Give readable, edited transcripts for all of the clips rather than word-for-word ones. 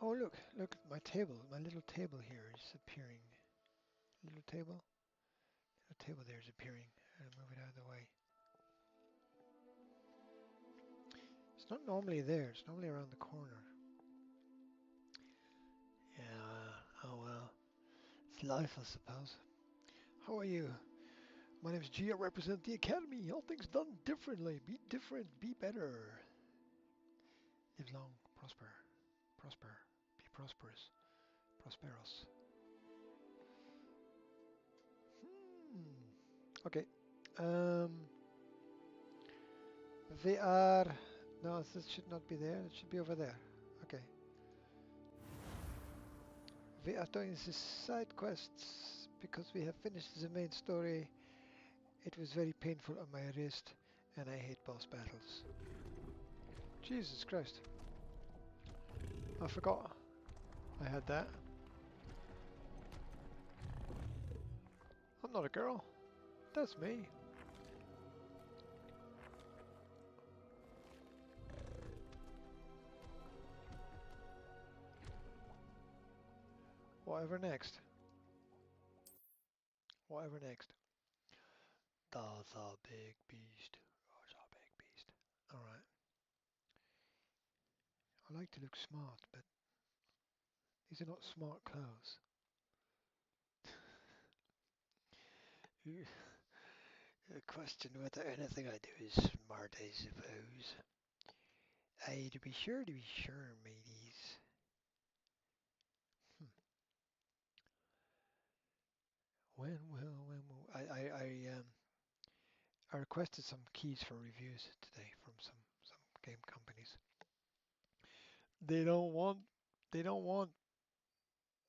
Oh, look, look at my table. My little table here is appearing. Little table? Little table there is appearing. I'll move it out of the way. It's not normally there. It's normally around the corner. Yeah, oh well. It's life, I suppose. How are you? My name's G. I represent the Academy. All things done differently. Be different. Be better. Live long. Prosper. Prosper. Be prosperous. Prosperous. Hmm. Okay. Um. VR. No, this should not be there. It should be over there. Okay. We are doing these side quests because we have finished the main story. It was very painful on my wrist, and I hate boss battles. Jesus Christ. I forgot I had that. I'm not a girl. That's me. Whatever next. Whatever next. That's a big beast. That's a big beast. Alright. I like to look smart, but these are not smart clothes. You question whether anything I do is smart, I suppose. Aye, to be sure, mateys. Hmm. I requested some keys for reviews today from some game companies. They don't want they don't want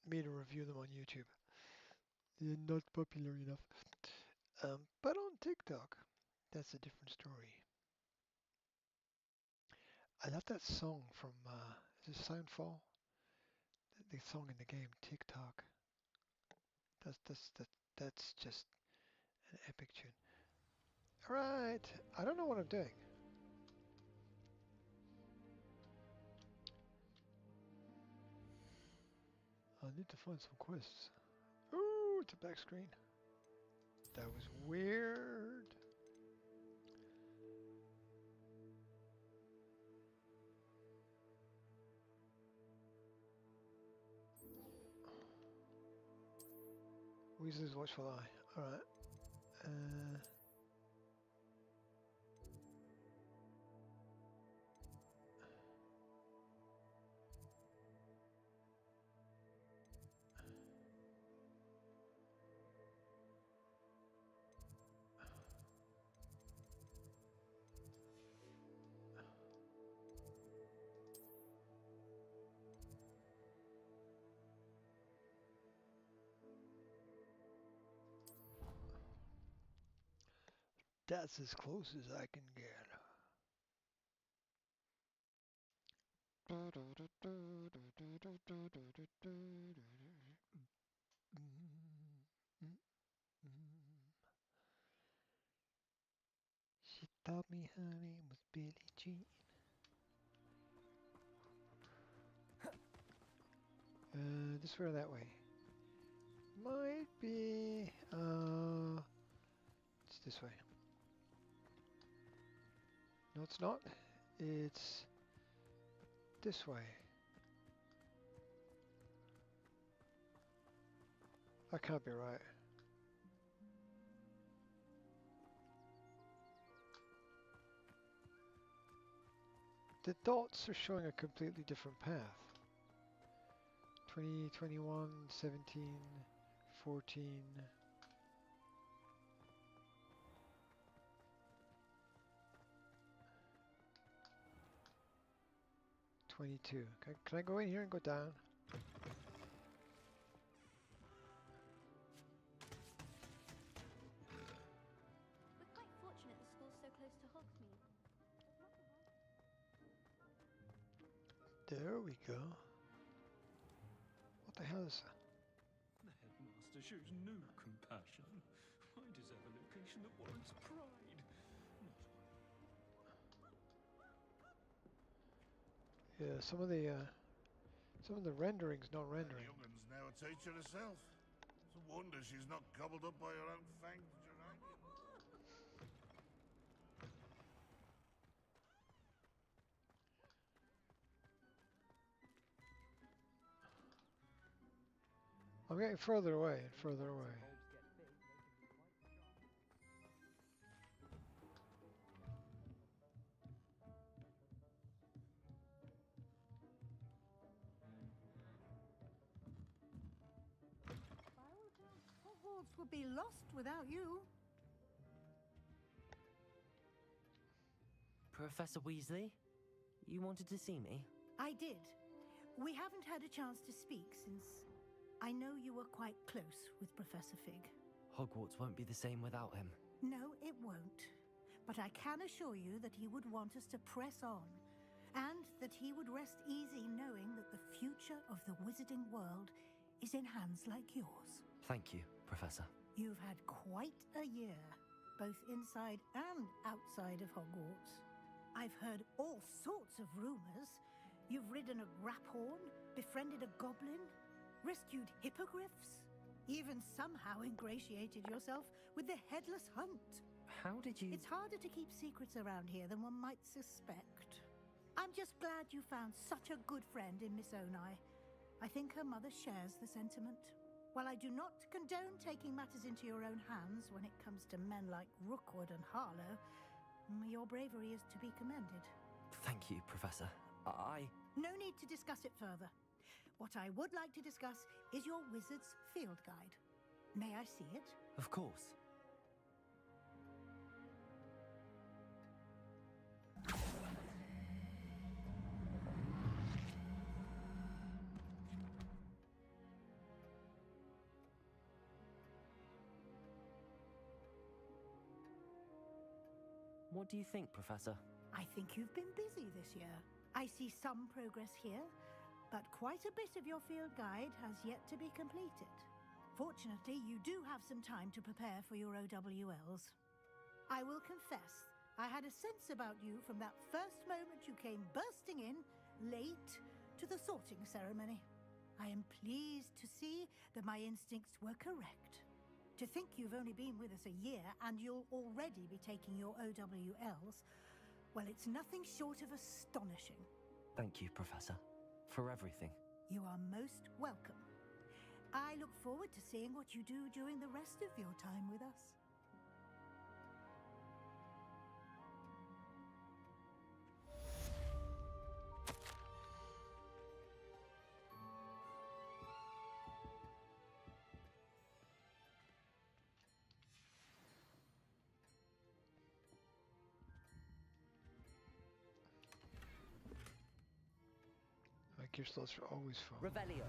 me to review them on YouTube. They're not popular enough. But on TikTok, that's a different story. I love that song from is it Soundfall? The song in the game TikTok. That's just an epic tune. All right, I don't know what I'm doing. I need to find some quests. Ooh, it's a black screen. That was weird. Weasley's Watchful Eye. Alright. Uh, that's as close as I can get. She thought me her name was Billie Jean. This way or that way? Might be. It's this way. No, it's not. It's this way. That can't be right. The dots are showing a completely different path. 20, 21, 17, 14. 22. Can I go in here and go down? We're quite fortunate the school's so close to Hogmead. There we go. What the hell is that? The headmaster shows no compassion. I deserve a location that warrants pride. Yeah, some of Some of the rendering's not That rendering. youngun's now a teacher herself. It's a wonder she's not gobbled up by her own fanged geranium. I'm getting further away and further away. Hogwarts would be lost without you. Professor Weasley, you wanted to see me? I did. We haven't had a chance to speak since I know you were quite close with Professor Fig. Hogwarts won't be the same without him. No, it won't. But I can assure you that he would want us to press on, and that he would rest easy knowing that the future of the wizarding world is in hands like yours. Thank you, Professor. You've had quite a year, both inside and outside of Hogwarts. I've heard all sorts of rumors. You've ridden a graphorn, befriended a goblin, rescued hippogriffs, even somehow ingratiated yourself with the Headless Hunt. How did you... It's harder to keep secrets around here than one might suspect. I'm just glad you found such a good friend in Miss Onai. I think her mother shares the sentiment. While I do not condone taking matters into your own hands when it comes to men like Rookwood and Harlow, your bravery is to be commended. Thank you, Professor. No need to discuss it further. What I would like to discuss is your wizard's field guide. May I see it? Of course. What do you think, Professor? I think you've been busy this year. I see some progress here, but quite a bit of your field guide has yet to be completed. Fortunately, you do have some time to prepare for your OWLs. I will confess, I had a sense about you from that first moment you came bursting in, late, to the sorting ceremony. I am pleased to see that my instincts were correct. To think you've only been with us a year and you'll already be taking your OWLs, well, it's nothing short of astonishing. Thank you, Professor, for everything. You are most welcome. I look forward to seeing what you do during the rest of your time with us. My gear slots are always full. Revelio.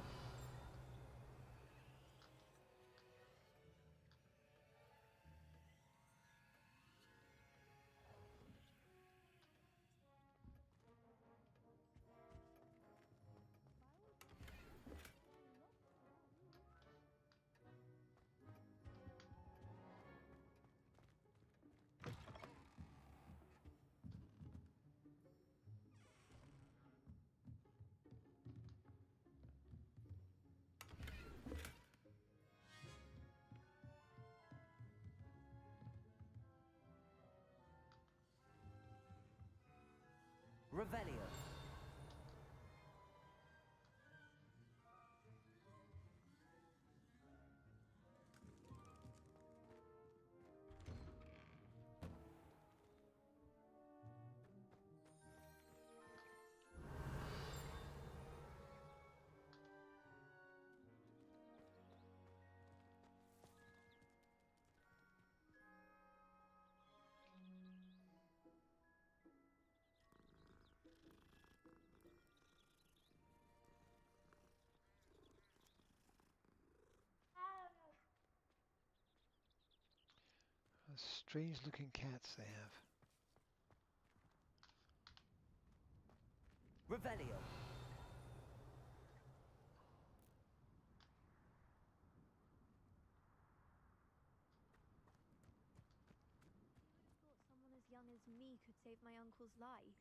Revelio. Strange looking cats they have. Revelio. Thought someone as young as me could save my uncle's life.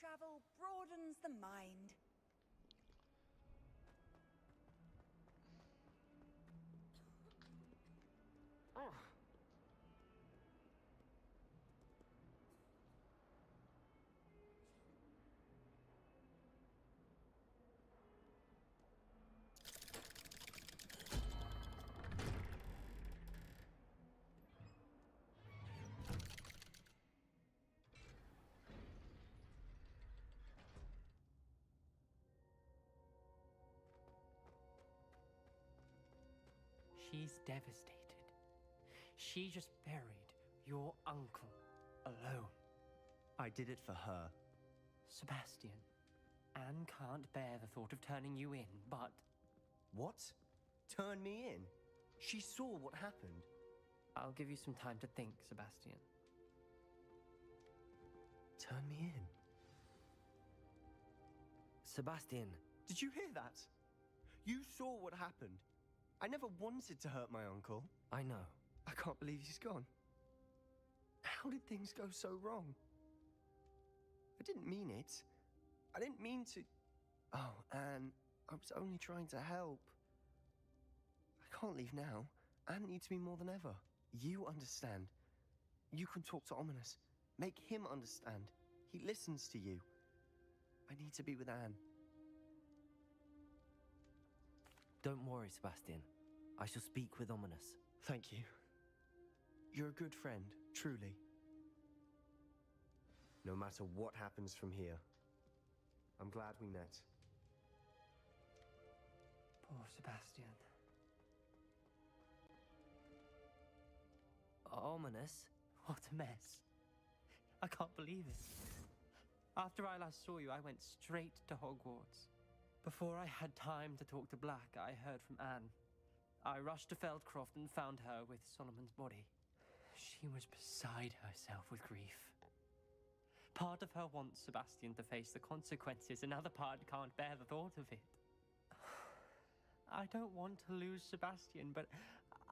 travel broadens the mind. She's devastated. She just buried your uncle alone. I did it for her. Sebastian, Anne can't bear the thought of turning you in, but... What? Turn me in? She saw what happened. I'll give you some time to think, Sebastian. Turn me in? Sebastian. Did you hear that? You saw what happened. I never wanted to hurt my uncle. I know. I can't believe he's gone. How did things go so wrong? I didn't mean it. I didn't mean to... Oh, Anne, I was only trying to help. I can't leave now. Anne needs me more than ever. You understand. You can talk to Ominous. Make him understand. He listens to you. I need to be with Anne. Don't worry, Sebastian. I shall speak with Ominous. Thank you. You're a good friend, truly. No matter what happens from here, I'm glad we met. Poor Sebastian. Ominous? What a mess. I can't believe it. After I last saw you, I went straight to Hogwarts. Before I had time to talk to Black, I heard from Anne. I rushed to Feldcroft and found her with Solomon's body. She was beside herself with grief. Part of her wants Sebastian to face the consequences, another part can't bear the thought of it. I don't want to lose Sebastian, but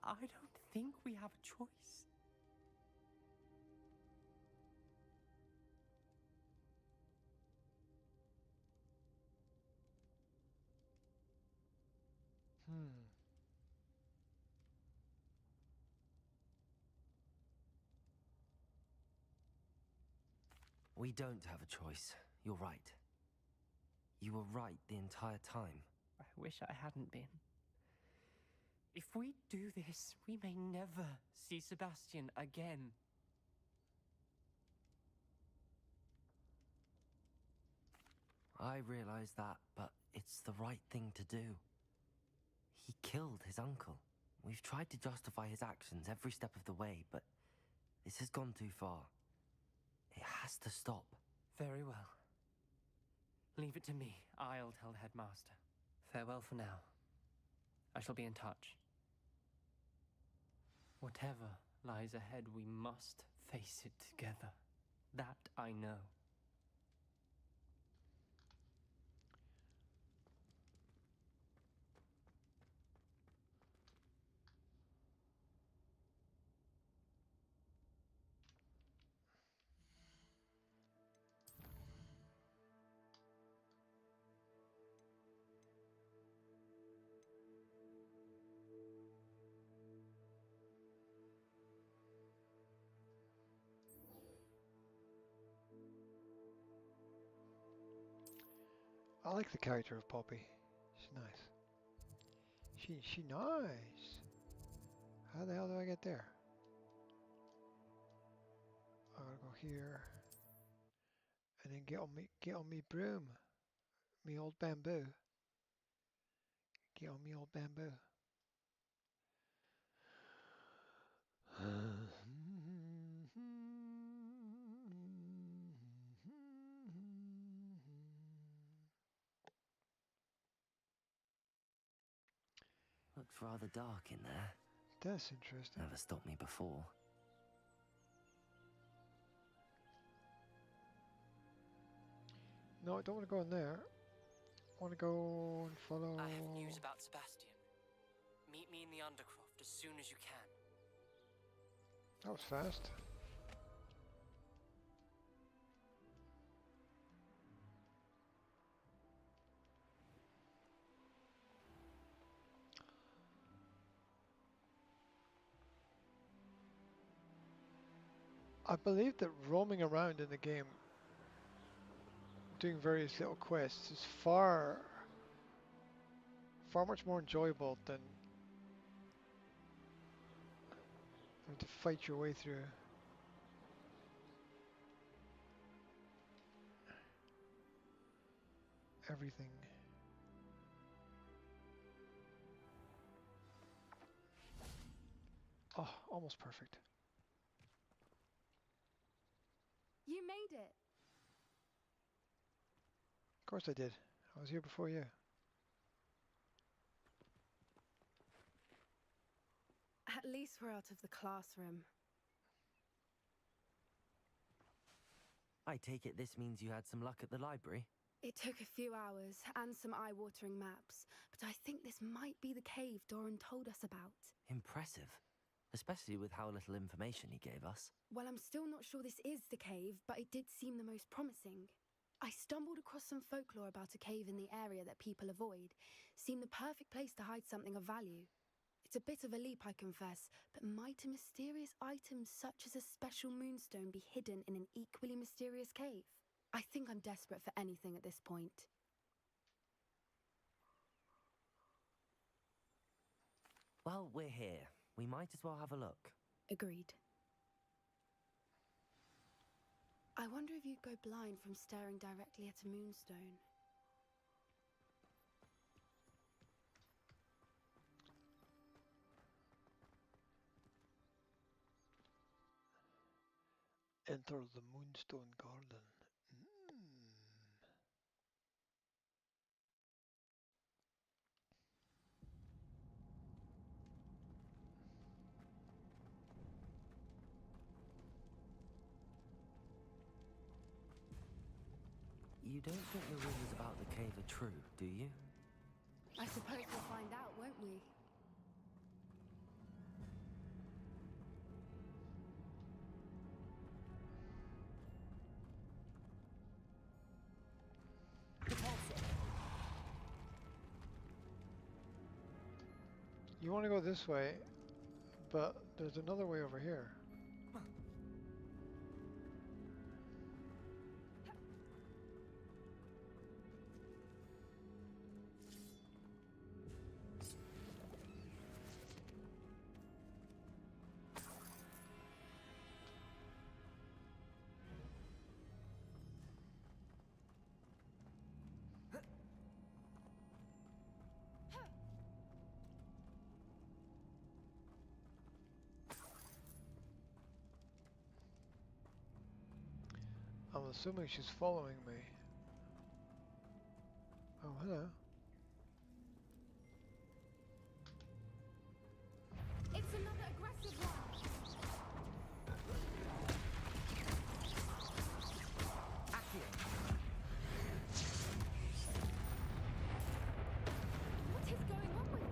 I don't think we have a choice. We don't have a choice. You're right. You were right the entire time. I wish I hadn't been. If we do this, we may never see Sebastian again. I realize that, but it's the right thing to do. He killed his uncle. We've tried to justify his actions every step of the way, but this has gone too far. It has to stop. Very well. Leave it to me. I'll tell the headmaster. Farewell for now. I shall be in touch. Whatever lies ahead, we must face it together. That I know. I like the character of Poppy. She's nice. She nice. How the hell do I get there? I gotta go here, and then get on me broom, me old bamboo. Get on me old bamboo. Looks rather dark in there. That's interesting. Never stopped me before. No, I don't want to go in there. I want to go and follow... I have news about Sebastian. Meet me in the Undercroft as soon as you can. That was fast. I believe that roaming around in the game, doing various little quests, is far much more enjoyable than having to fight your way through everything. Oh, almost perfect. You made it. Of course I did. I was here before you. At least we're out of the classroom. I take it this means you had some luck at the library? It took a few hours and some eye-watering maps, but I think this might be the cave Doran told us about. Impressive. Especially with how little information he gave us. Well, I'm still not sure this is the cave, but it did seem the most promising. I stumbled across some folklore about a cave in the area that people avoid. Seemed the perfect place to hide something of value. It's a bit of a leap, I confess, but might a mysterious item such as a special moonstone be hidden in an equally mysterious cave? I think I'm desperate for anything at this point. Well, we're here. We might as well have a look. Agreed. I wonder if you'd go blind from staring directly at a moonstone. Enter the Moonstone Garden. You don't think the rumors about the cave are true, do you? I suppose we'll find out, won't we? You want to go this way, but there's another way over here. I'm assuming she's following me. Oh, hello. It's another aggressive one. What is going on with them?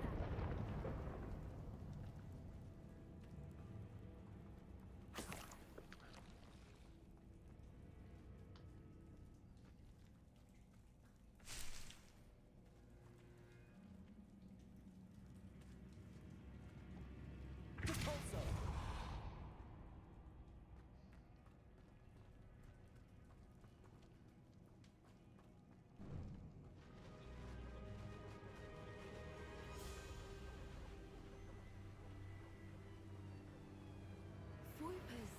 Voipers.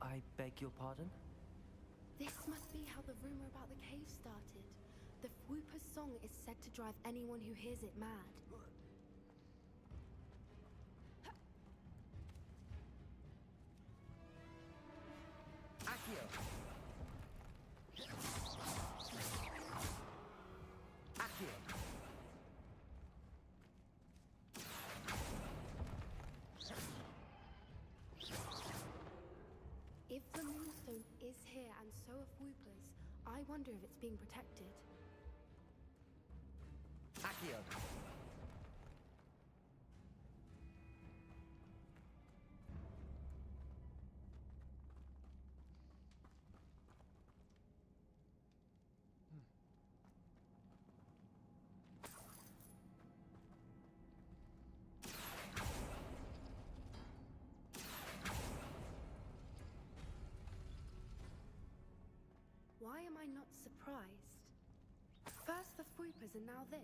I beg your pardon? This must be how the rumor about the cave started. The Whooper's song is said to drive anyone who hears it mad. If the moonstone is here and so are Whoopers, I wonder if it's being protected. Accio. not surprised. First the Fruipers and now this.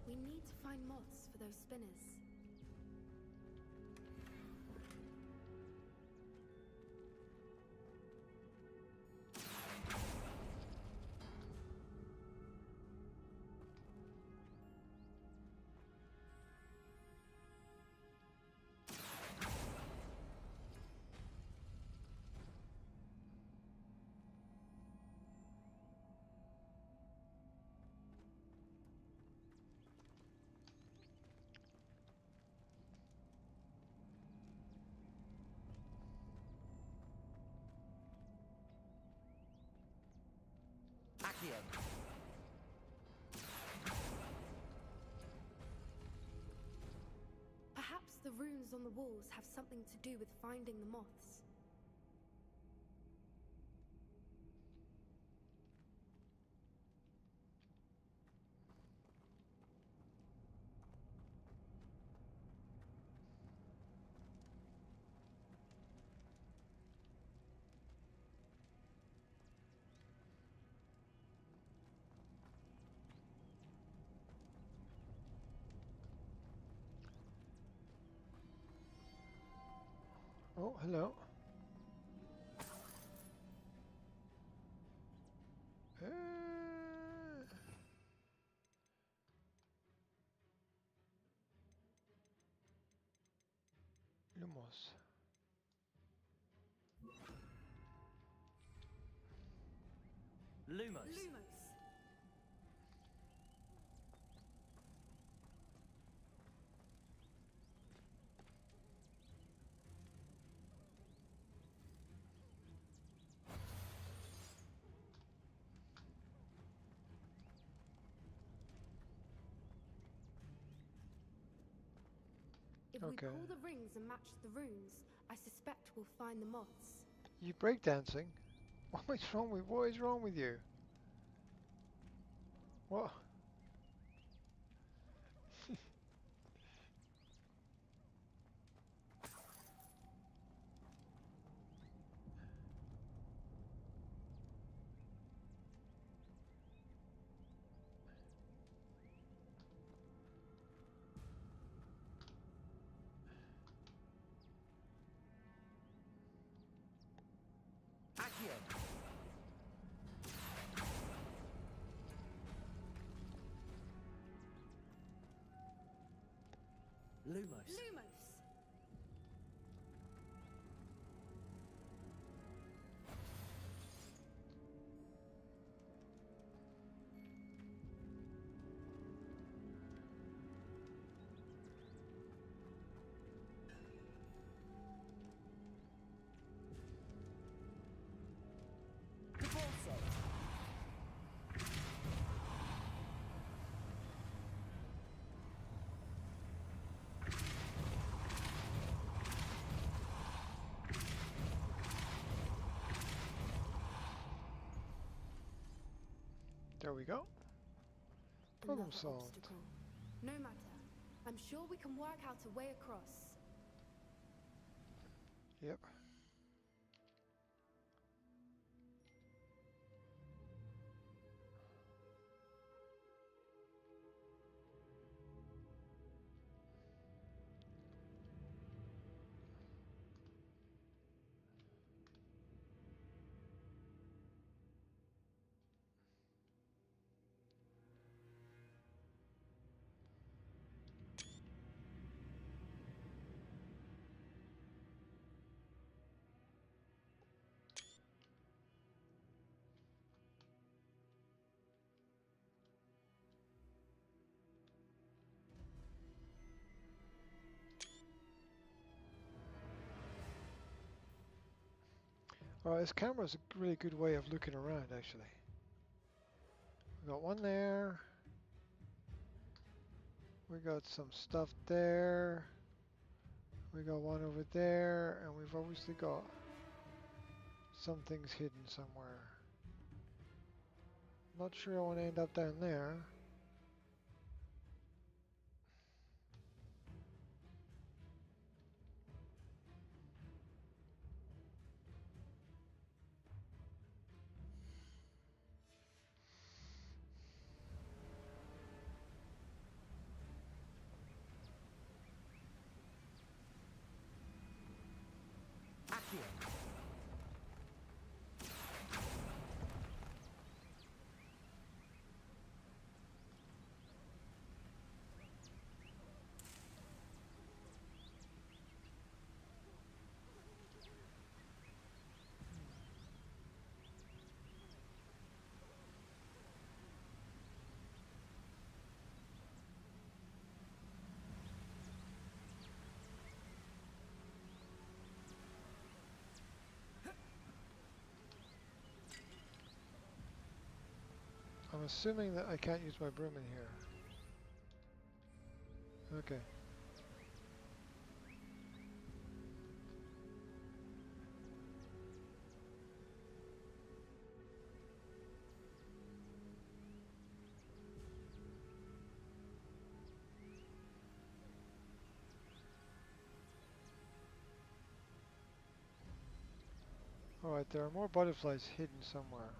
We need to find moths for those spinners. Perhaps the runes on the walls have something to do with finding the moths. Oh, hello. Lumos. Lumos. Lumos. If we Okay. pull the rings and match the runes, I suspect we'll find the moths. You breakdancing? What is wrong with you? What? Lumos. Lumos. There we go. Problem Another solved. obstacle. No matter. I'm sure we can work out a way across. Yep. Alright, this camera's a really good way of looking around, actually. We got one there. We got some stuff there. We got one over there, and we've obviously got some things hidden somewhere. Not sure I want to end up down there. I'm assuming that I can't use my broom in here. Okay. Alright, there are more butterflies hidden somewhere.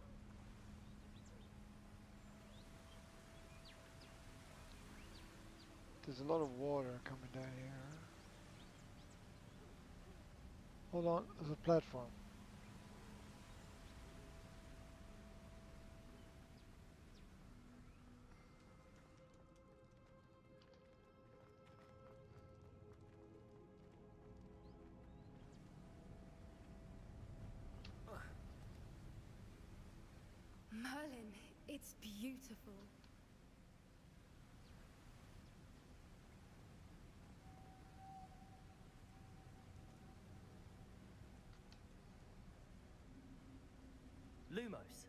There's a lot of water coming down here. Hold on, there's a platform. Merlin, it's beautiful. Lumos.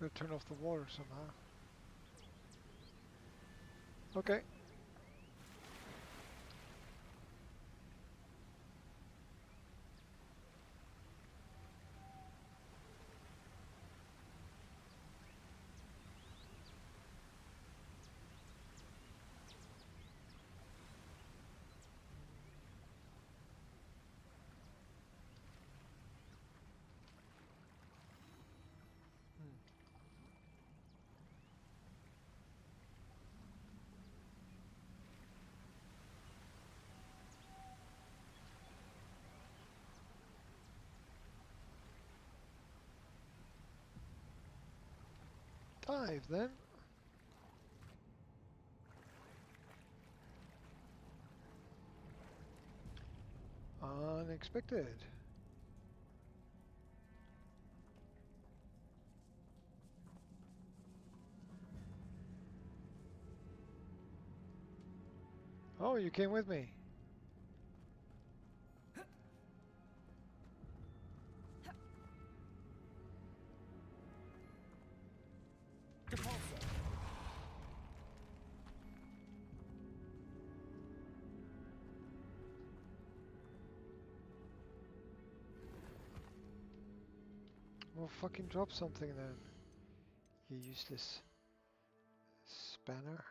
I'm gonna turn off the water somehow. Okay. Dive then. Unexpected. Oh, you came with me. Well, fucking drop something then. You useless spanner.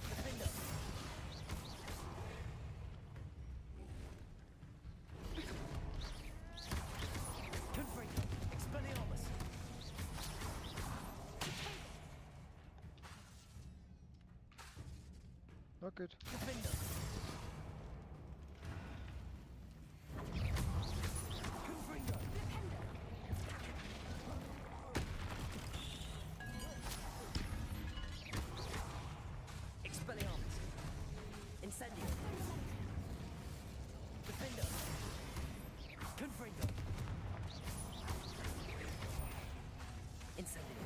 Defender. Confringo. Expelliarmus. Not good. Defender. Confringo. Expelliarmus. Incendio. Defender. Confringo. Incendio.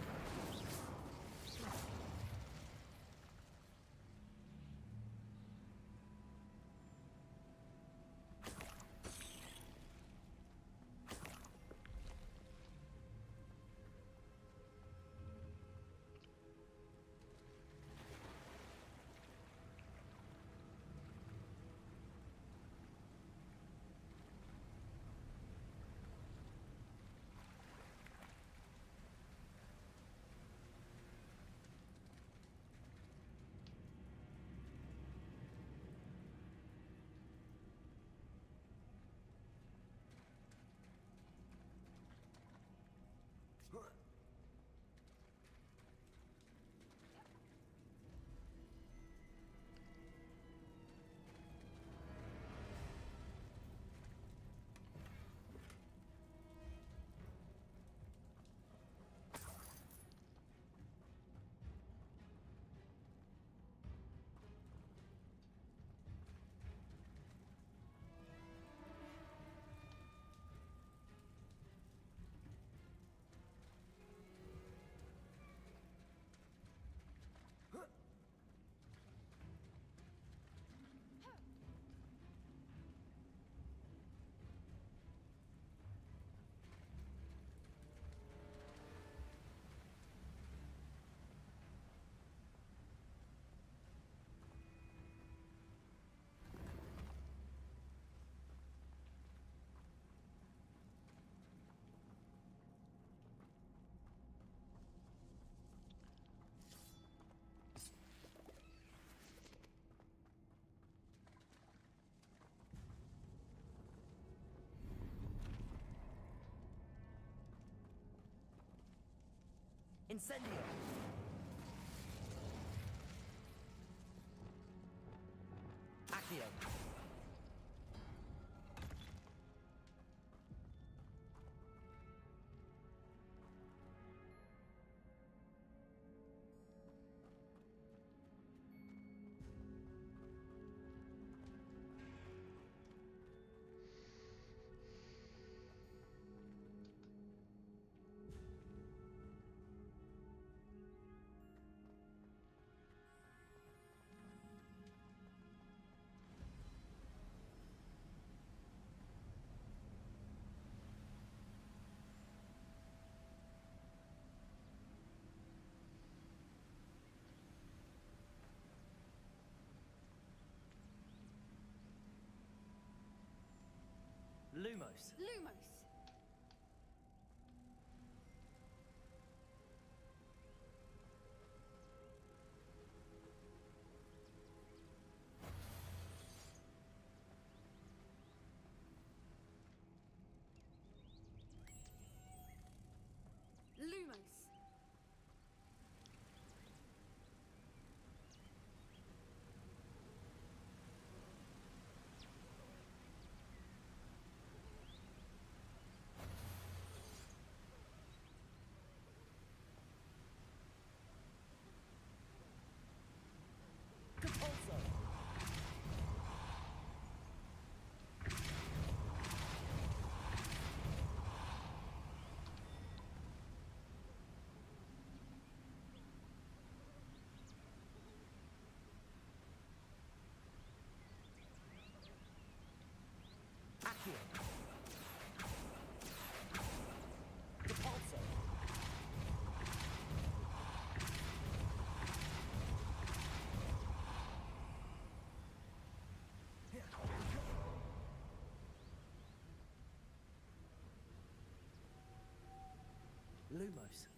Incendio. Accio. Lumos. Lumos. Lumos. Compulso. Accio. Compulso. Lumos.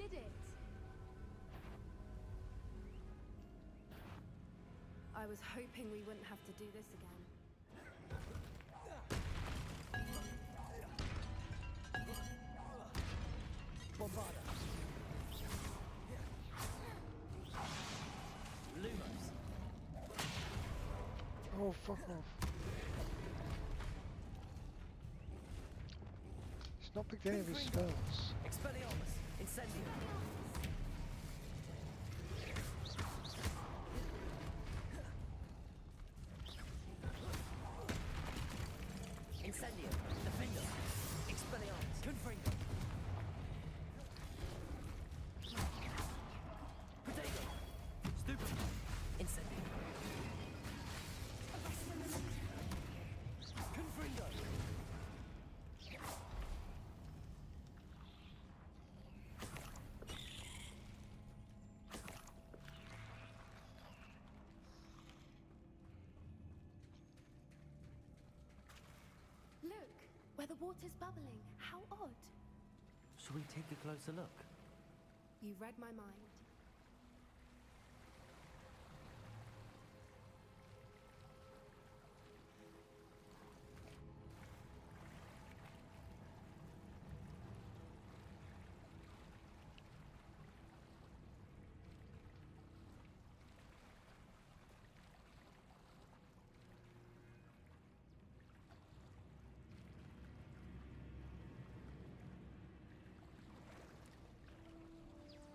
did it! I was hoping we wouldn't have to do this again. Bombarda. Lumos. Oh, fuck off. He's not picked any of his spells. Expelliarmus. Incendio. Incendio. Defender. Expelliarmus. Confringo. Protego. Stupid. Incendio. Confringo. Look, where the water's bubbling. How odd. Shall we take a closer look? You read my mind.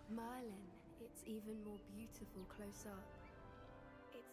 Merlin, it's even more beautiful close up. It's...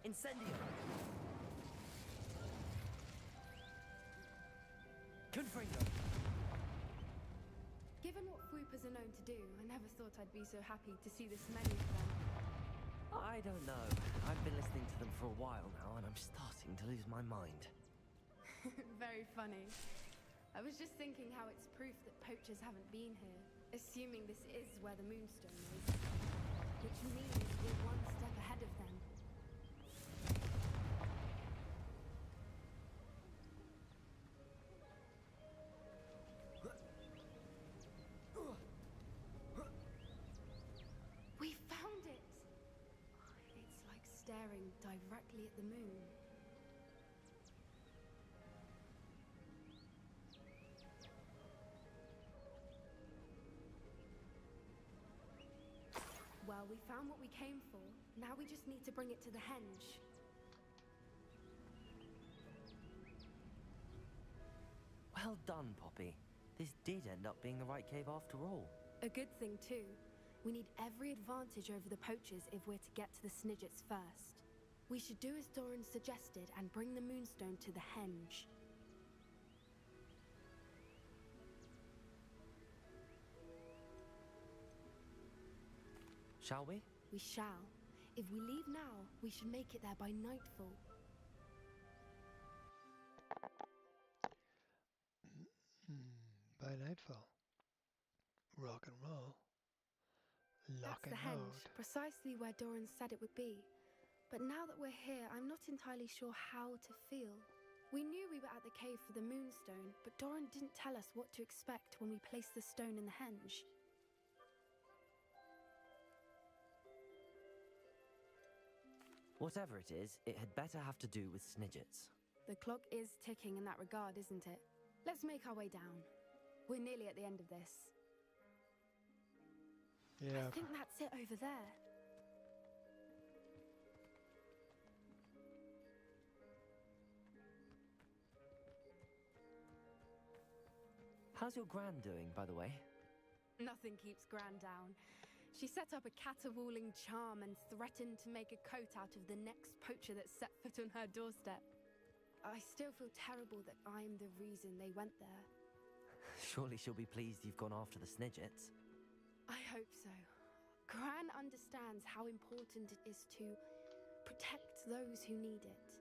Incendio. Confringo. Given what Fwoopers are known to do, I never thought I'd be so happy to see this many of them. I don't know. I've been listening to them for a while now, and I'm starting to lose my mind. Very funny. I was just thinking how it's proof that poachers haven't been here, assuming this is where the Moonstone is. Which means we're one step ahead of them. We found it! It's like staring directly at the moon. Well, we found what we came for. Now we just need to bring it to the henge. Well done, Poppy. This did end up being the right cave after all. A good thing, too. We need every advantage over the poachers if we're to get to the Snidgets first. We should do as Doran suggested and bring the Moonstone to the henge. Shall we? We shall. If we leave now, we should make it there by nightfall. By nightfall. Rock and roll. Lock That's and the henge, load. precisely where Doran said it would be. But now that we're here, I'm not entirely sure how to feel. We knew we were at the cave for the Moonstone, but Doran didn't tell us what to expect when we placed the stone in the henge. Whatever it is, it had better have to do with Snidgets. The clock is ticking in that regard, isn't it? Let's make our way down. We're nearly at the end of this. Yeah. I think that's it over there. How's your gran doing, by the way? Nothing keeps Gran down. She set up a caterwauling charm and threatened to make a coat out of the next poacher that set foot on her doorstep. I still feel terrible that I'm the reason they went there. Surely she'll be pleased you've gone after the Snidgets. I hope so. Gran understands how important it is to protect those who need it.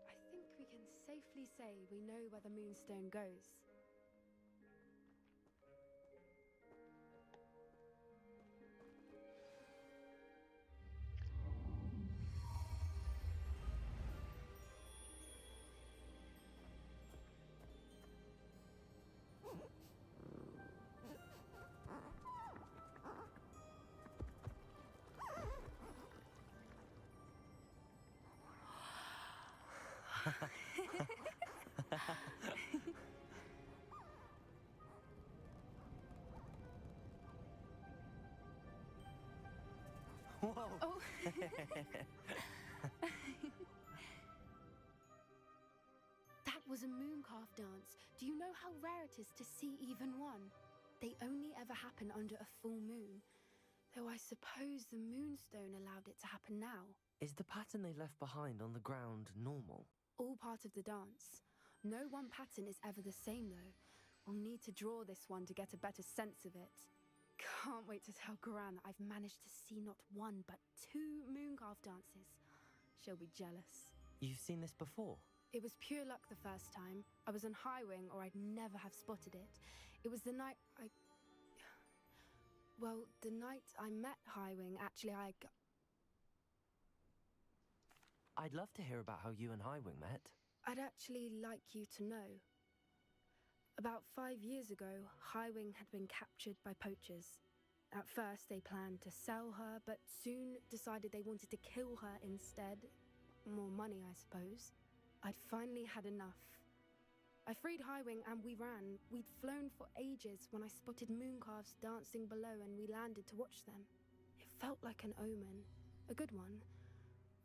I think we can safely say we know where the Moonstone goes. Whoa! Oh. That was a mooncalf dance. Do you know how rare it is to see even one? They only ever happen under a full moon. Though I suppose the Moonstone allowed it to happen now. Is the pattern they left behind on the ground normal? All part of the dance. No one pattern is ever the same, though. We'll need to draw this one to get a better sense of it. Can't wait to tell Gran that I've managed to see not one, but 2 mooncalf dances. She'll be jealous. You've seen this before? It was pure luck the first time. I was on Highwing, or I'd never have spotted it. It was the night Well, the night I met Highwing, actually, I'd love to hear about how you and Highwing met. I'd actually like you to know. About 5 years ago, Highwing had been captured by poachers. At first, they planned to sell her, but soon decided they wanted to kill her instead. More money, I suppose. I'd finally had enough. I freed Highwing and we ran. We'd flown for ages when I spotted mooncalves dancing below and we landed to watch them. It felt like an omen. A good one.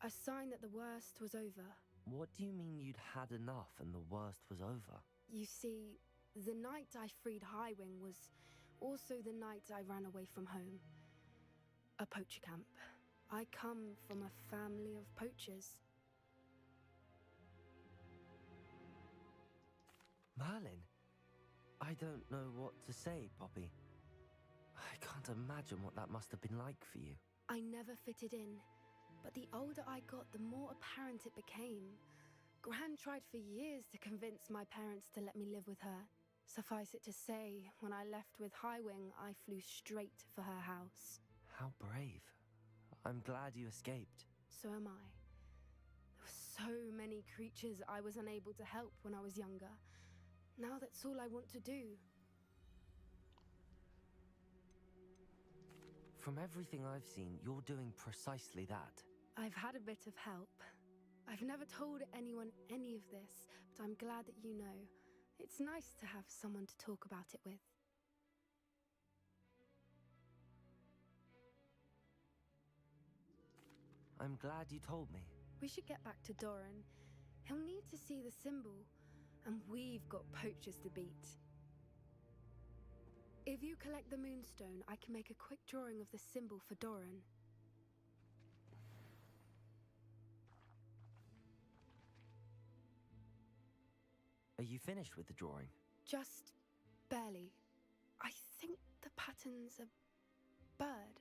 A sign that the worst was over. What do you mean you'd had enough and the worst was over? You see, the night I freed Highwing was also the night I ran away from home. A poacher camp. I come from a family of poachers. Merlin? I don't know what to say, Poppy. I can't imagine what that must have been like for you. I never fitted in, but the older I got, the more apparent it became. Gran tried for years to convince my parents to let me live with her. Suffice it to say, when I left with Highwing, I flew straight for her house. How brave. I'm glad you escaped. So am I. There were so many creatures I was unable to help when I was younger. Now that's all I want to do. From everything I've seen, you're doing precisely that. I've had a bit of help. I've never told anyone any of this, but I'm glad that you know. It's nice to have someone to talk about it with. I'm glad you told me. We should get back to Doran. He'll need to see the symbol, and we've got poachers to beat. If you collect the moonstone, I can make a quick drawing of the symbol for Doran. Are you finished with the drawing? Just barely. I think the pattern's a bird.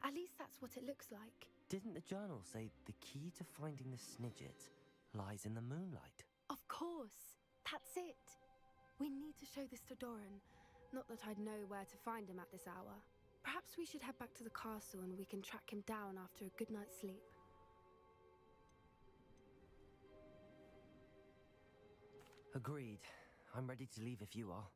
At least that's what it looks like. Didn't the journal say the key to finding the Snidget lies in the moonlight? Of course. That's it. We need to show this to Doran. Not that I'd know where to find him at this hour. Perhaps we should head back to the castle and we can track him down after a good night's sleep. Agreed. I'm ready to leave if you are.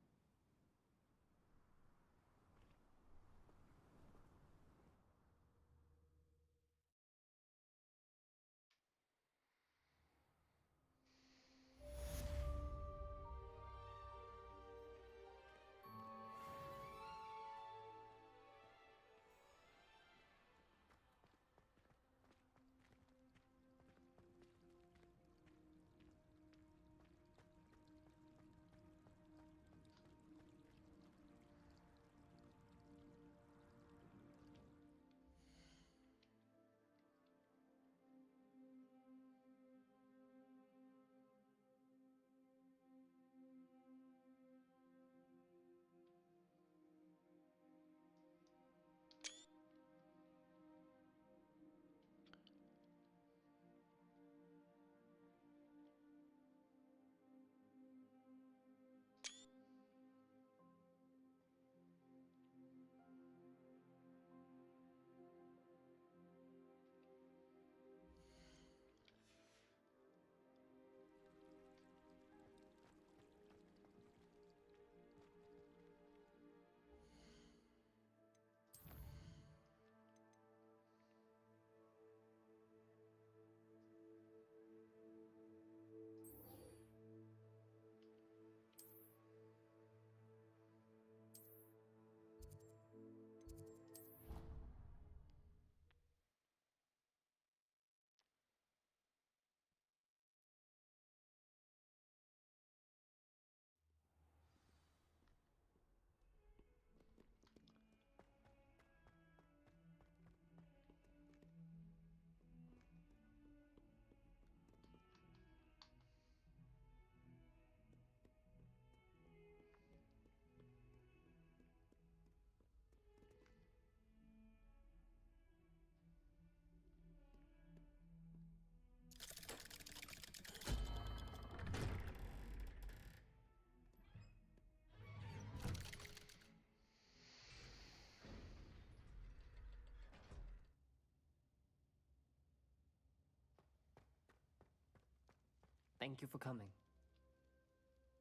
Thank you for coming.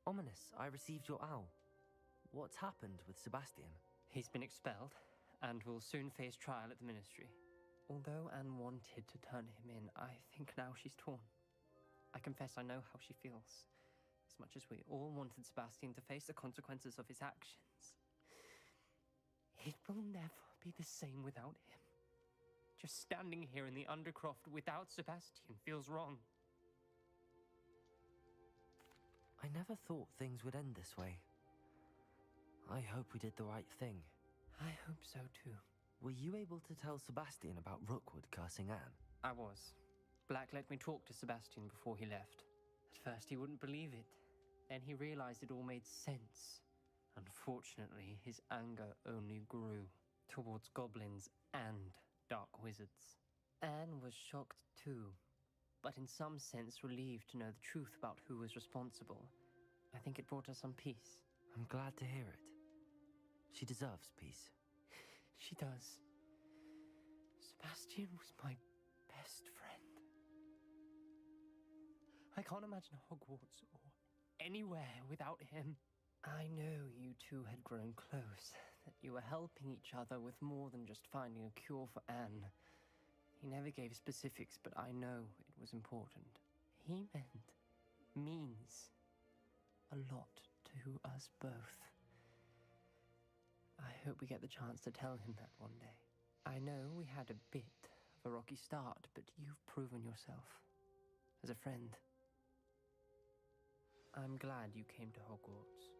Ominous, I received your owl. What's happened with Sebastian? He's been expelled, and will soon face trial at the Ministry. Although Anne wanted to turn him in, I think now she's torn. I confess I know how she feels. As much as we all wanted Sebastian to face the consequences of his actions. It will never be the same without him. Just standing here in the Undercroft without Sebastian feels wrong. I never thought things would end this way. I hope we did the right thing. I hope so too. Were you able to tell Sebastian about Rookwood cursing Anne? I was. Black let me talk to Sebastian before he left. At first he wouldn't believe it. Then he realized it all made sense. Unfortunately, his anger only grew towards goblins and dark wizards. Anne was shocked too, but in some sense relieved to know the truth about who was responsible. I think it brought her some peace. I'm glad to hear it. She deserves peace. She does. Sebastian was my best friend. I can't imagine Hogwarts or anywhere without him. I know you two had grown close, that you were helping each other with more than just finding a cure for Anne. He never gave specifics, but I know it was important. He means a lot to us both. I hope we get the chance to tell him that one day. I know we had a bit of a rocky start, but you've proven yourself as a friend. I'm glad you came to Hogwarts.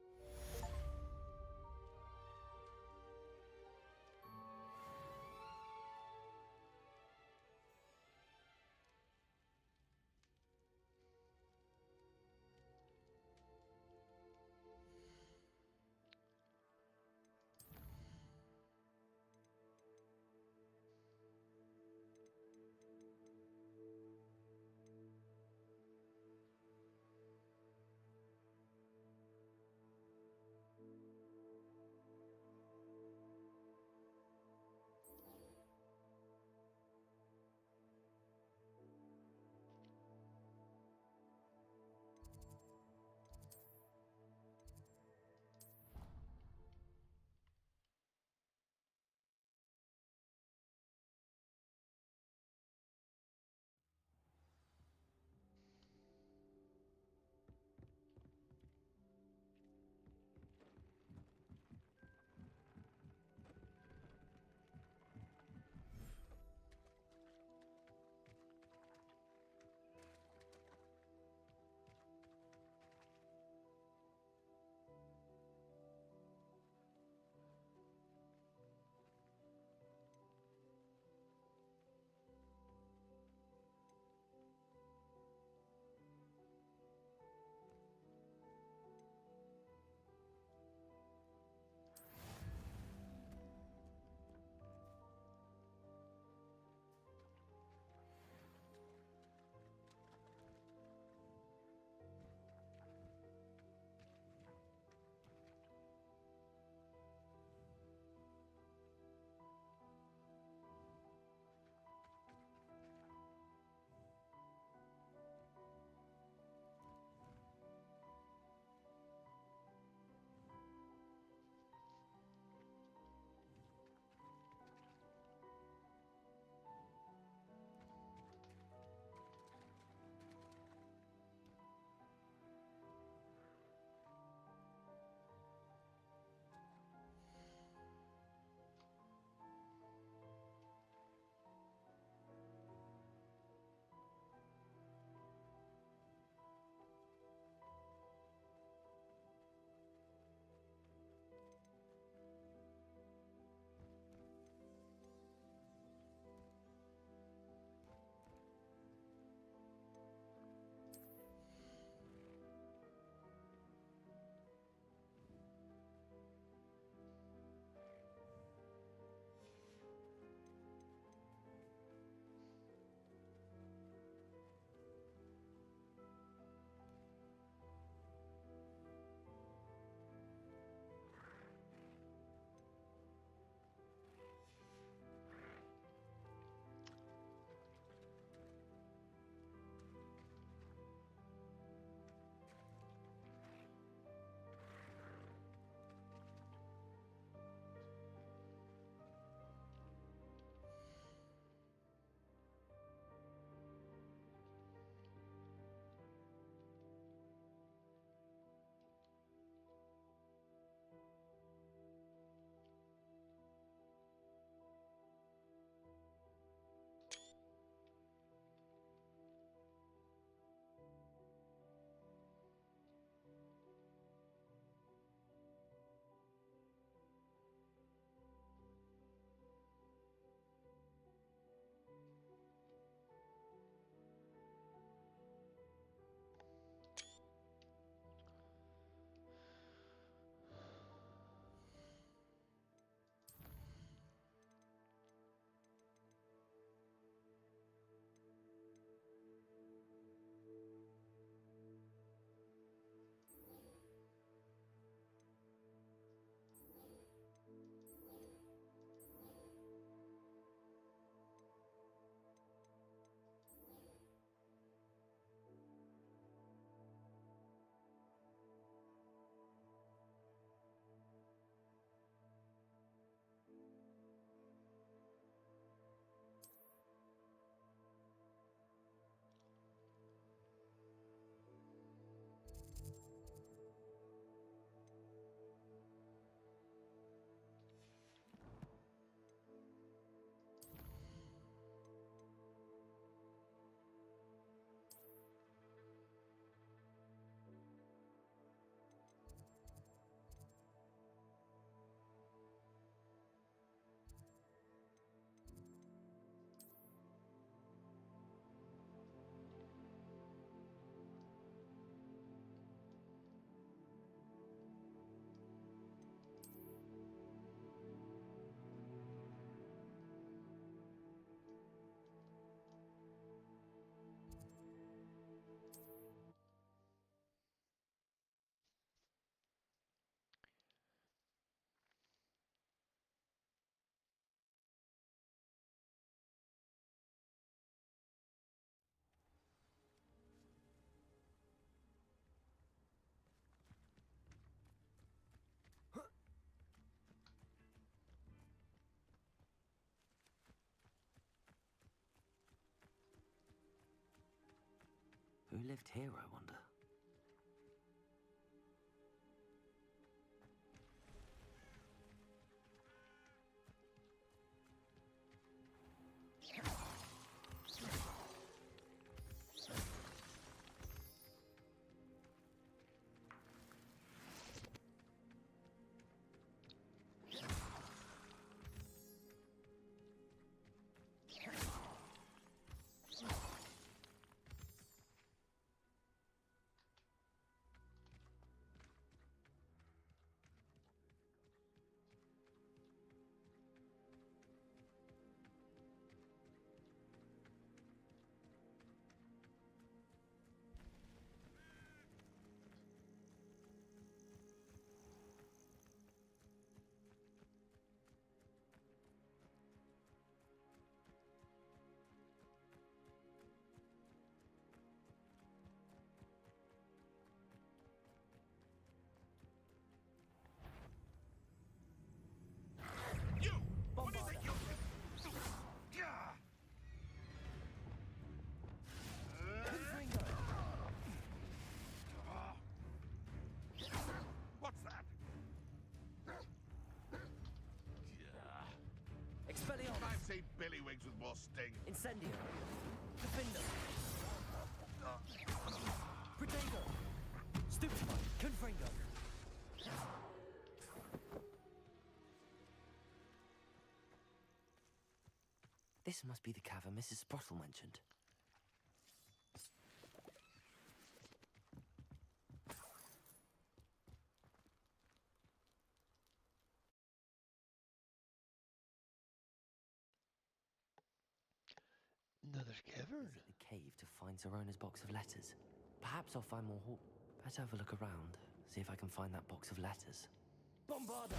Who lived here, I wonder? You! What is it you... Yeah! What's that? Expelliarmus! I've seen Billywigs with more sting. Incendio! Defender! Protego! Stupefy! Confringo! This must be the cavern Mrs. Sprottle mentioned. Another cavern. Visit the cave to find Zerona's box of letters. Perhaps I'll find more Better have a look around, see if I can find that box of letters. Bombarda!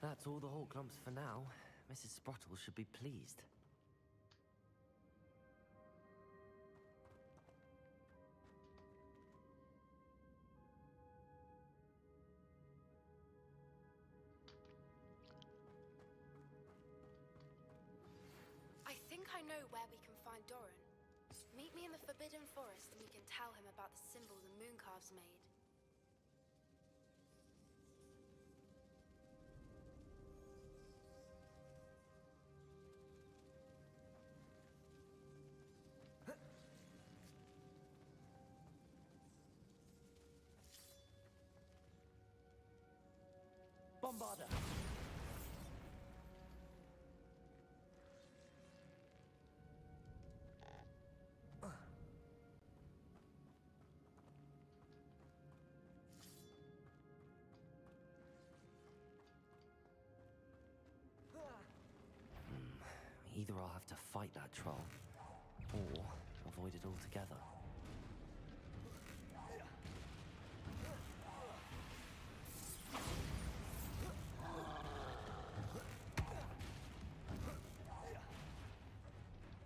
That's all the Hawk lumps for now. Mrs. Sprottle should be pleased. I think I know where we can find Doran. Meet me in the Forbidden Forest and we can tell him about the symbol the Mooncalves made. Bombarda! Either I'll have to fight that troll, or avoid it altogether.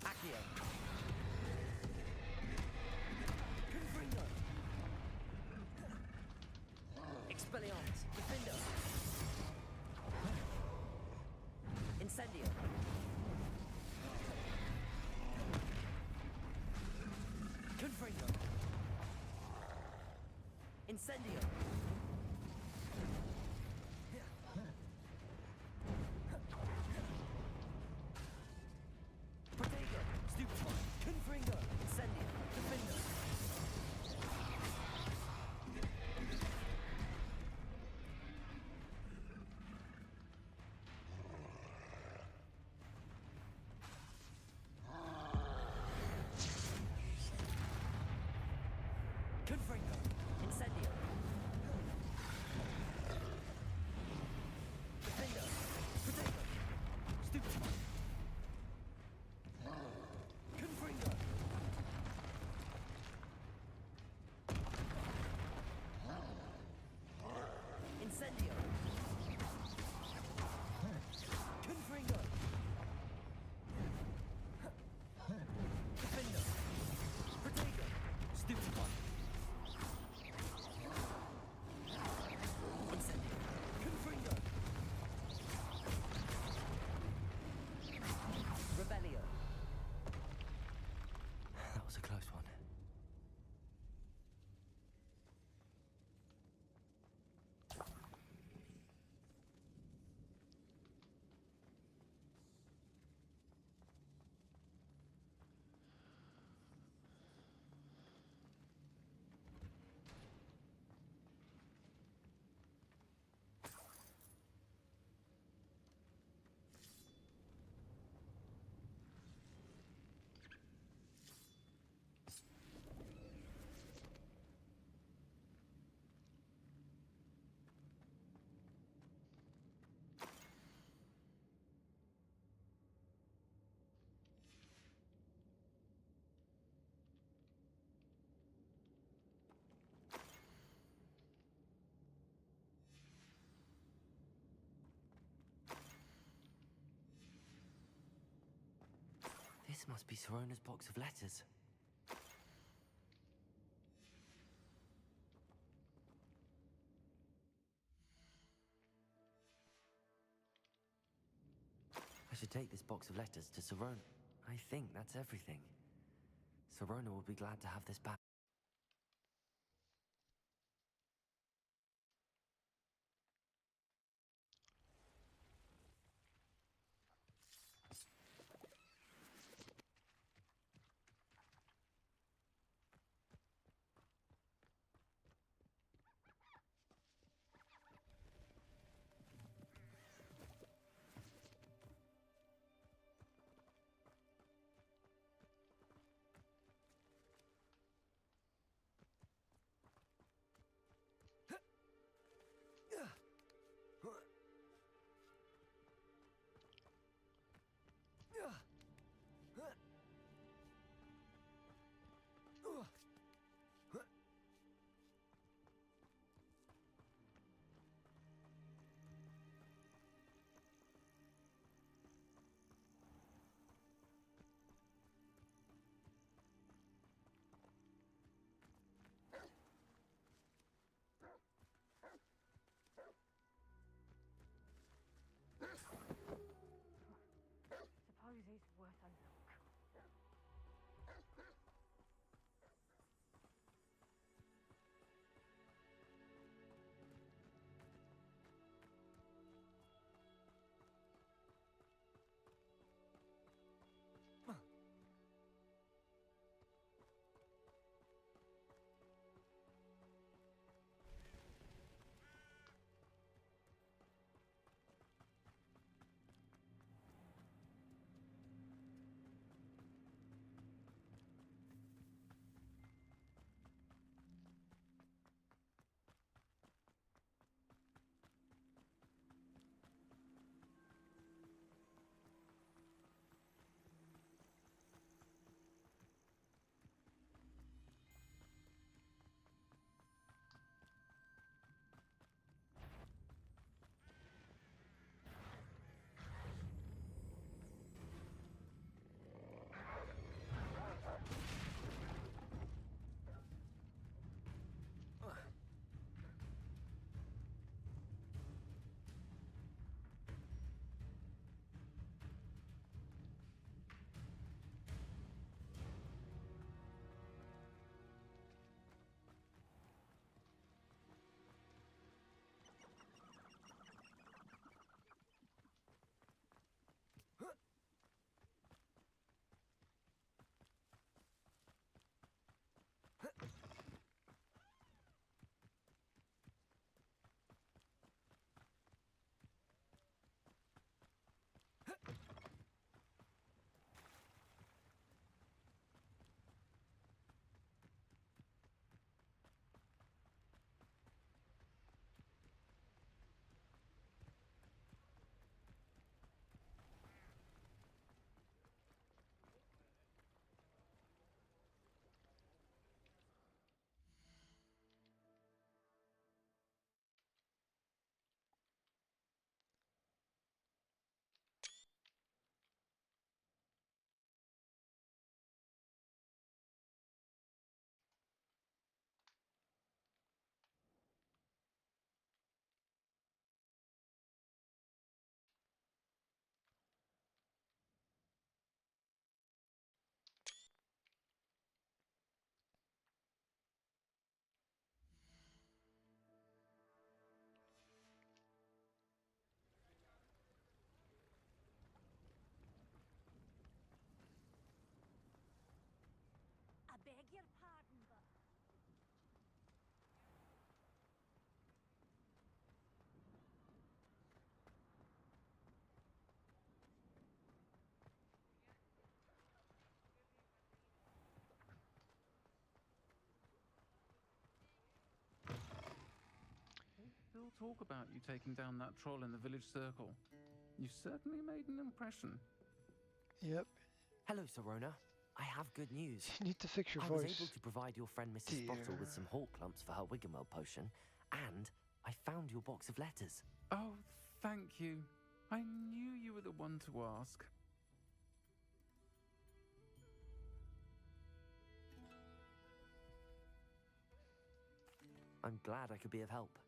Accio! Confringo! Expelliarmus! Defender! Incendio! Confringo! Incendio! Protego! Stupefy! Confringo! Incendio! Defender! Confringo! Incendio! This must be Sorona's box of letters. I should take this box of letters to Sorona. I think that's everything. Sorona will be glad to have this back. Suppose it's worth a look. I beg your pardon, but... Still talk about you taking down that troll in the village circle. You certainly made an impression. Yep. Hello, Sorona. I have good news. You need to fix your I voice. was able to provide your friend Mrs. Spottle with some hawk lumps for her Wiggenweld potion, and I found your box of letters. Oh, thank you. I knew you were the one to ask. I'm glad I could be of help.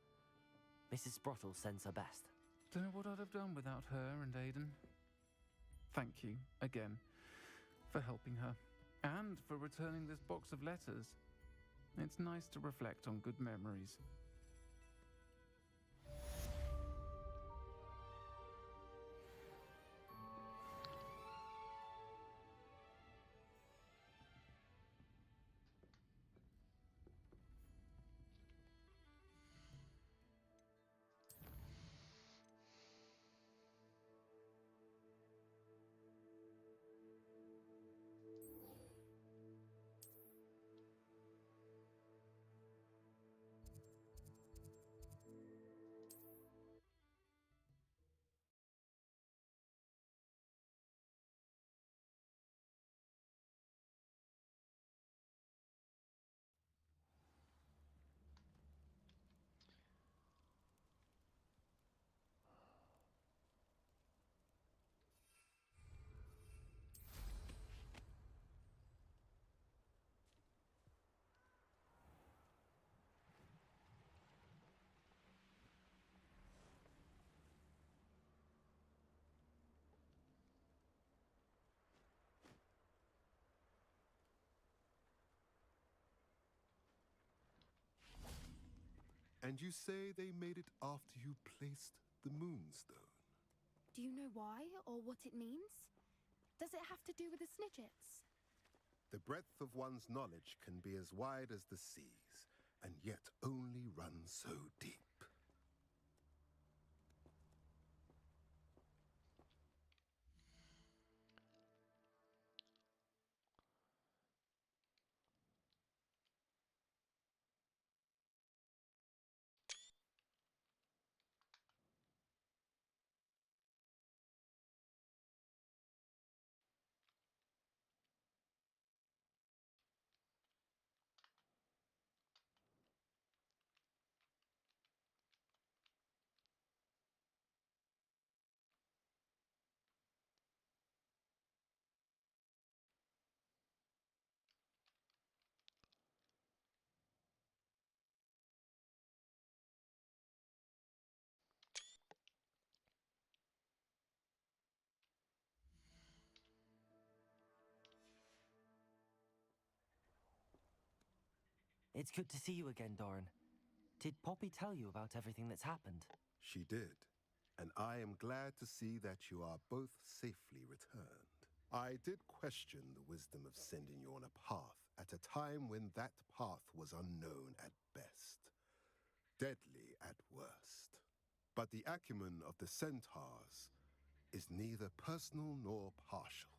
Mrs. Sprottle sends her best. Don't know what I'd have done without her and Aidan. Thank you, again, for helping her, and for returning this box of letters. It's nice to reflect on good memories. And you say they made it after you placed the moonstone? Do you know why or what it means? Does it have to do with the Snidgets? The breadth of one's knowledge can be as wide as the seas, and yet only run so deep. It's good to see you again, Doran. Did Poppy tell you about everything that's happened? She did, and I am glad to see that you are both safely returned. I did question the wisdom of sending you on a path at a time when that path was unknown at best, deadly at worst. But the acumen of the centaurs is neither personal nor partial.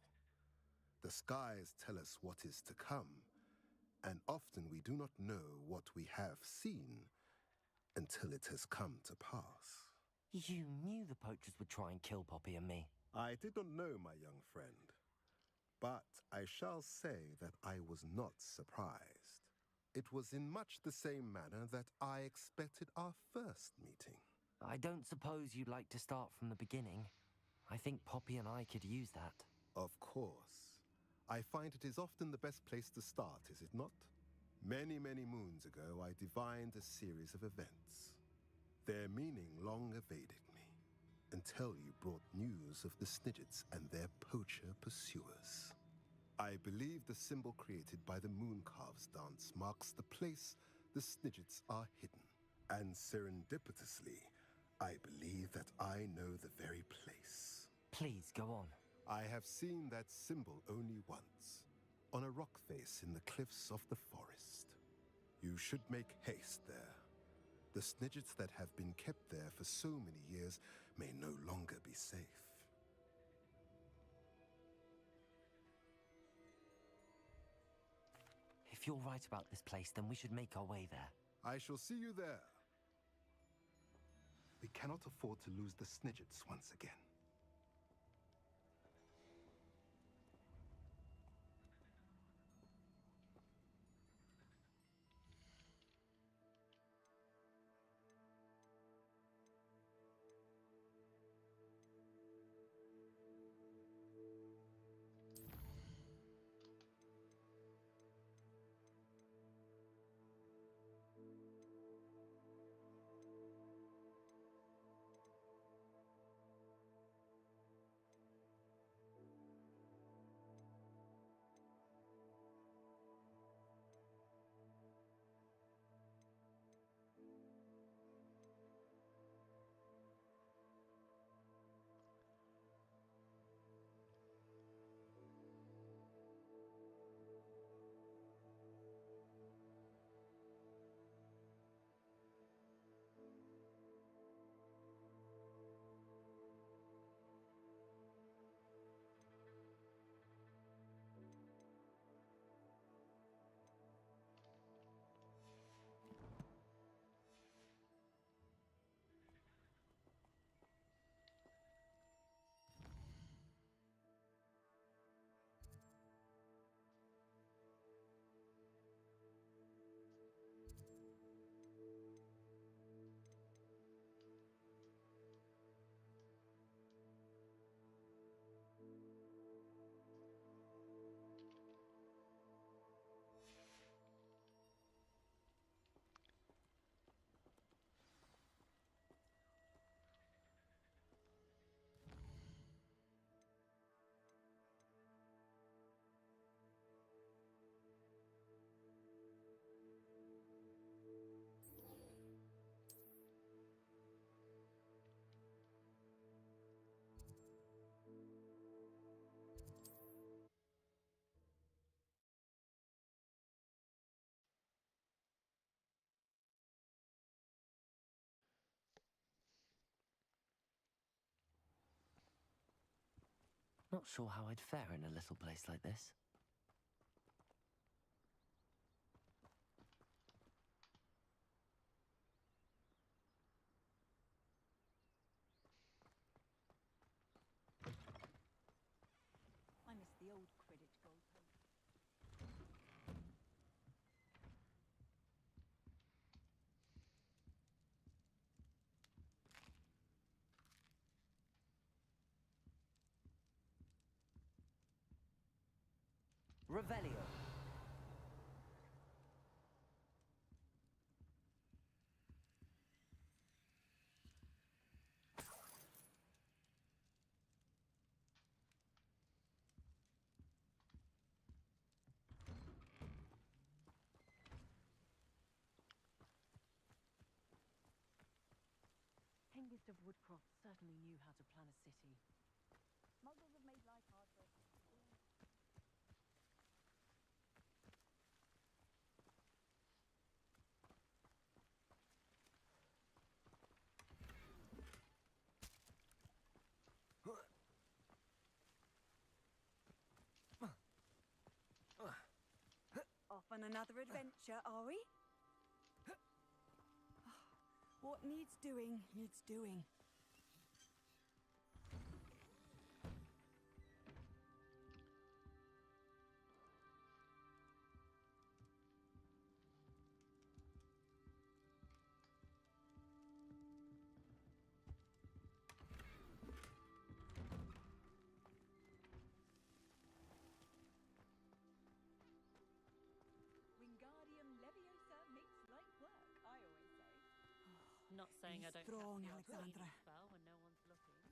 The skies tell us what is to come, and often we do not know what we have seen until it has come to pass. You knew the poachers would try and kill Poppy and me. I did not know, my young friend, but I shall say that I was not surprised. It was in much the same manner that I expected our first meeting. I don't suppose you'd like to start from the beginning. I think Poppy and I could use that. Of course. I find it is often the best place to start, is it not? Many, many moons ago, I divined a series of events. Their meaning long evaded me, until you brought news of the Snidgets and their poacher pursuers. I believe the symbol created by the Mooncalves dance marks the place the Snidgets are hidden. And serendipitously, I believe that I know the very place. Please, go on. I have seen that symbol only once, on a rock face in the cliffs of the forest. You should make haste there. The Snidgets that have been kept there for so many years may no longer be safe. If you're right about this place, then we should make our way there. I shall see you there. We cannot afford to lose the Snidgets once again. Not sure how I'd fare in a little place like this. I miss the old Quidditch goalpost. Revelio. Hengist of Woodcroft certainly knew how to plan a city. Muggles have made life hard for us. Off on another adventure, are we? What needs doing, needs doing. Wingardium Leviosa makes light work, I always say. Not saying Be I don't strong, cast the odd Alexandra. cleaning spell when no one's looking.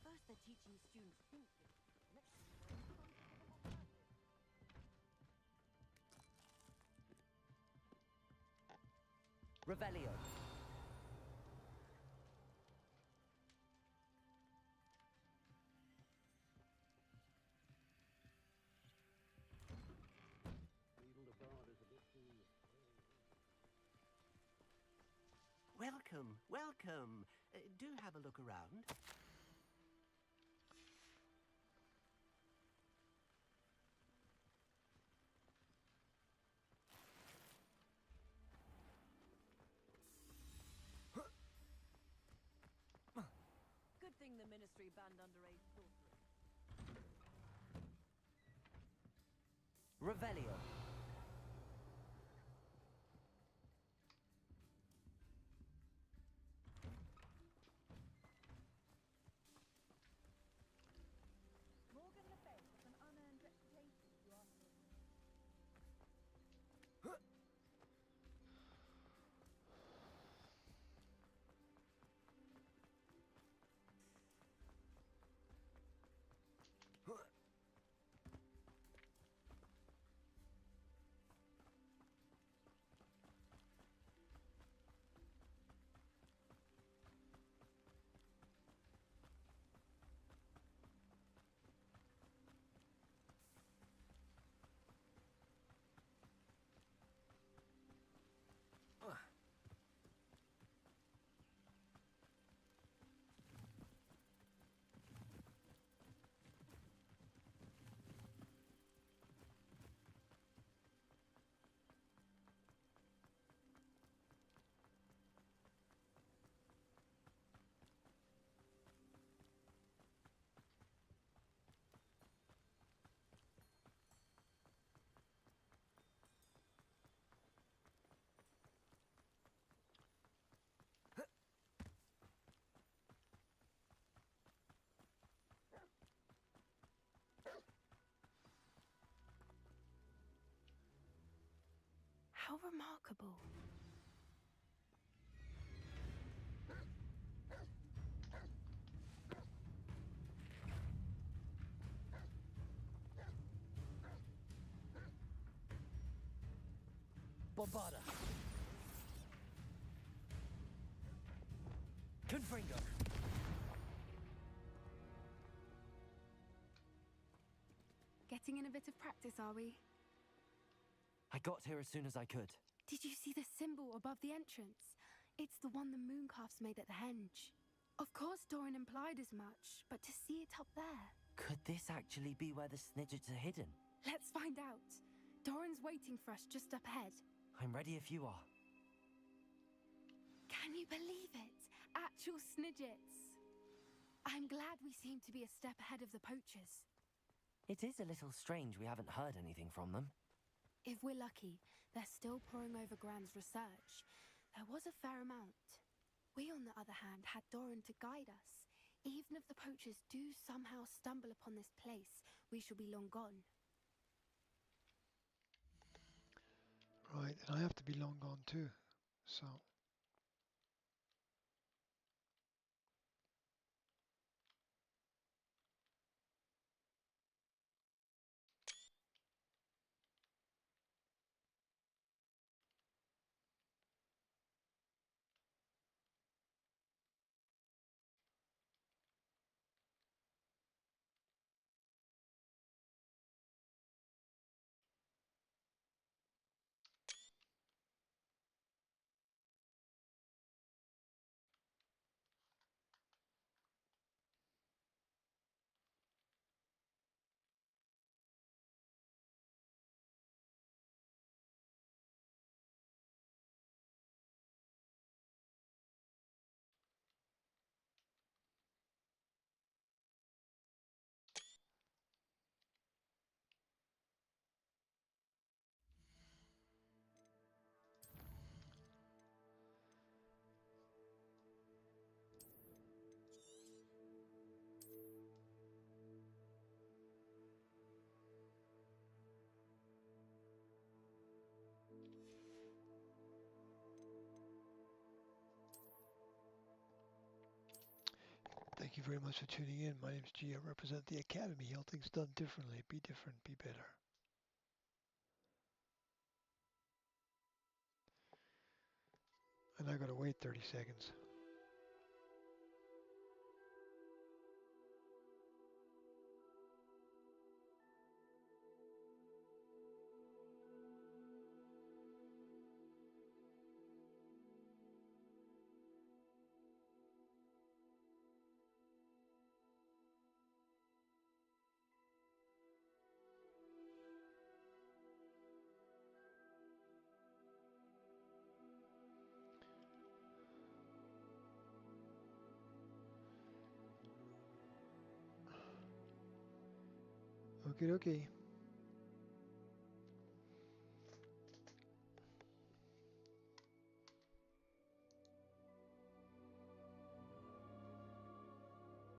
First they're teaching students thinking. Next thing you know, it's time to put them on practice. Revelio. Welcome, welcome. Do have a look around. Good thing the Ministry banned underage sorcery. Revelio. Morgan Le Fay has an unearned reputation, if you ask me. How remarkable. Bombarda. Confringo. Getting in a bit of practice, are we? I got here as soon as I could. Did you see the symbol above the entrance? It's the one the Mooncalfs made at the henge. Of course Doran implied as much, but to see it up there... Could this actually be where the Snidgets are hidden? Let's find out. Doran's waiting for us just up ahead. I'm ready if you are. Can you believe it? Actual Snidgets. I'm glad we seem to be a step ahead of the poachers. It is a little strange we haven't heard anything from them. If we're lucky, they're still poring over Gran's research. There was a fair amount. We, on the other hand, had Doran to guide us. Even if the poachers do somehow stumble upon this place, we shall be long gone. Right, and I have to be long gone too. So. Thank you very much for tuning in. My name's G. I represent the Academy. All things done differently. Be different, be better. And I gotta wait 30 seconds. Okay, okay.